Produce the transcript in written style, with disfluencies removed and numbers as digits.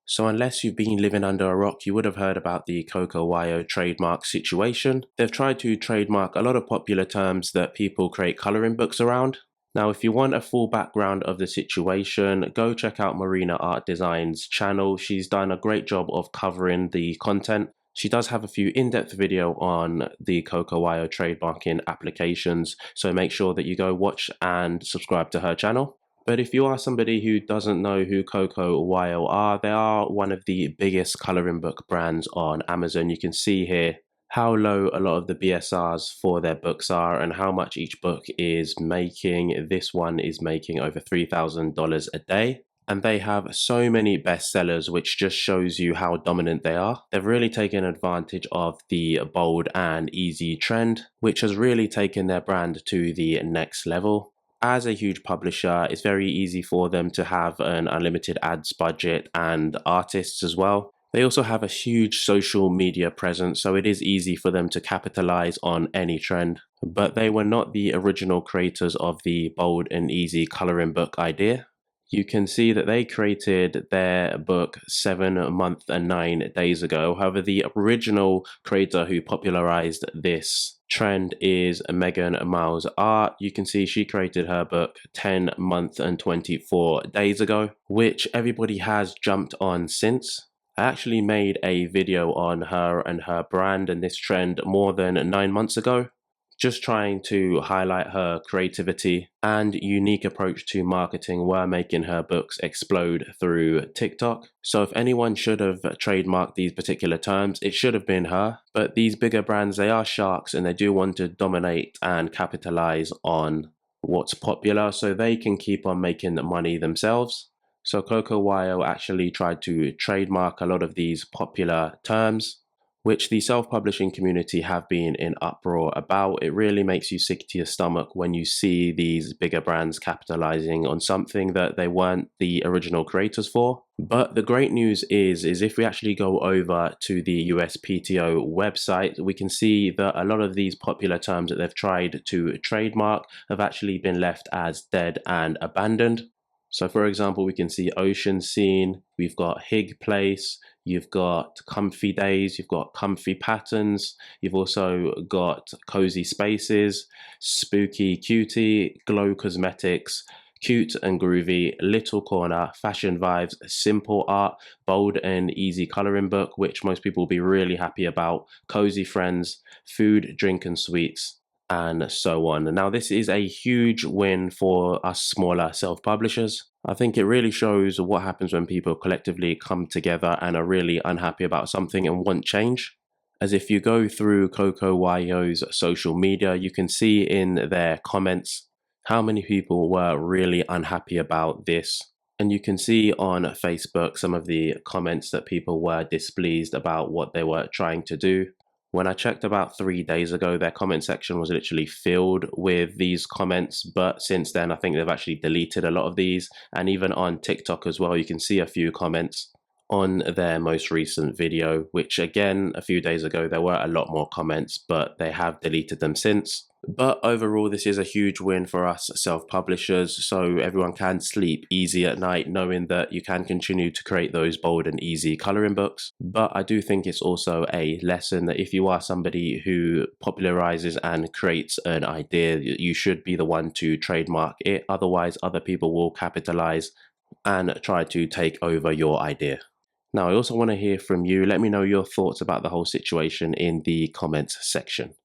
So unless you've been living under a rock, you would have heard about the Coco Wyo trademark situation. They've tried to trademark a lot of popular terms that people create coloring books around. Now, if you want a full background of the situation, go check out Marina Art Design's channel. She's done a great job of covering the content. She does have a few in-depth video on the Coco Wyo trademarking applications, so make sure that you go watch and subscribe to her channel. But if you are somebody who doesn't know who Coco Wyo are, they are one of the biggest coloring book brands on Amazon. You can see here how low a lot of the BSRs for their books are and how much each book is making. This one is making over $3,000 a day. And they have so many bestsellers, which just shows you how dominant they are. They've really taken advantage of the bold and easy trend, which has really taken their brand to the next level. As a huge publisher, it's very easy for them to have an unlimited ads budget and artists as well. They also have a huge social media presence, so it is easy for them to capitalize on any trend. But they were not the original creators of the bold and easy coloring book idea. You can see that they created their book 7 months and 9 days ago. However, the original creator who popularized this trend is Megan Miles Art. You can see she created her book 10 months and 24 days ago, which everybody has jumped on since. I actually made a video on her and her brand and this trend more than 9 months ago, just trying to highlight her creativity and unique approach to marketing were making her books explode through TikTok. So if anyone should have trademarked these particular terms, it should have been her. But these bigger brands, they are sharks and they do want to dominate and capitalize on what's popular so they can keep on making the money themselves. So Coco Wyo actually tried to trademark a lot of these popular terms, which the self-publishing community have been in uproar about. It really makes you sick to your stomach when you see these bigger brands capitalizing on something that they weren't the original creators for. But the great news is if we actually go over to the USPTO website, we can see that a lot of these popular terms that they've tried to trademark have actually been left as dead and abandoned. So for example, we can see ocean scene, we've got Hig Place, you've got comfy days, you've got comfy patterns, you've also got cozy spaces, spooky cutie, glow cosmetics, cute and groovy, little corner, fashion vibes, simple art, bold and easy coloring book, which most people will be really happy about, cozy friends, food, drink and sweets, and so on. Now, this is a huge win for us smaller self-publishers. I think it really shows what happens when people collectively come together and are really unhappy about something and want change. As if you go through Coco Wyo's social media, you can see in their comments how many people were really unhappy about this. And you can see on Facebook some of the comments that people were displeased about what they were trying to do. When I checked about 3 days ago, their comment section was literally filled with these comments. But since then, I think they've actually deleted a lot of these. And even on TikTok as well, you can see a few comments on their most recent video, which again, a few days ago, there were a lot more comments, but they have deleted them since. But overall, this is a huge win for us self-publishers, so everyone can sleep easy at night knowing that you can continue to create those bold and easy coloring books. But I do think it's also a lesson that if you are somebody who popularizes and creates an idea, you should be the one to trademark it. Otherwise, other people will capitalize and try to take over your idea. Now, I also want to hear from you. Let me know your thoughts about the whole situation in the comments section.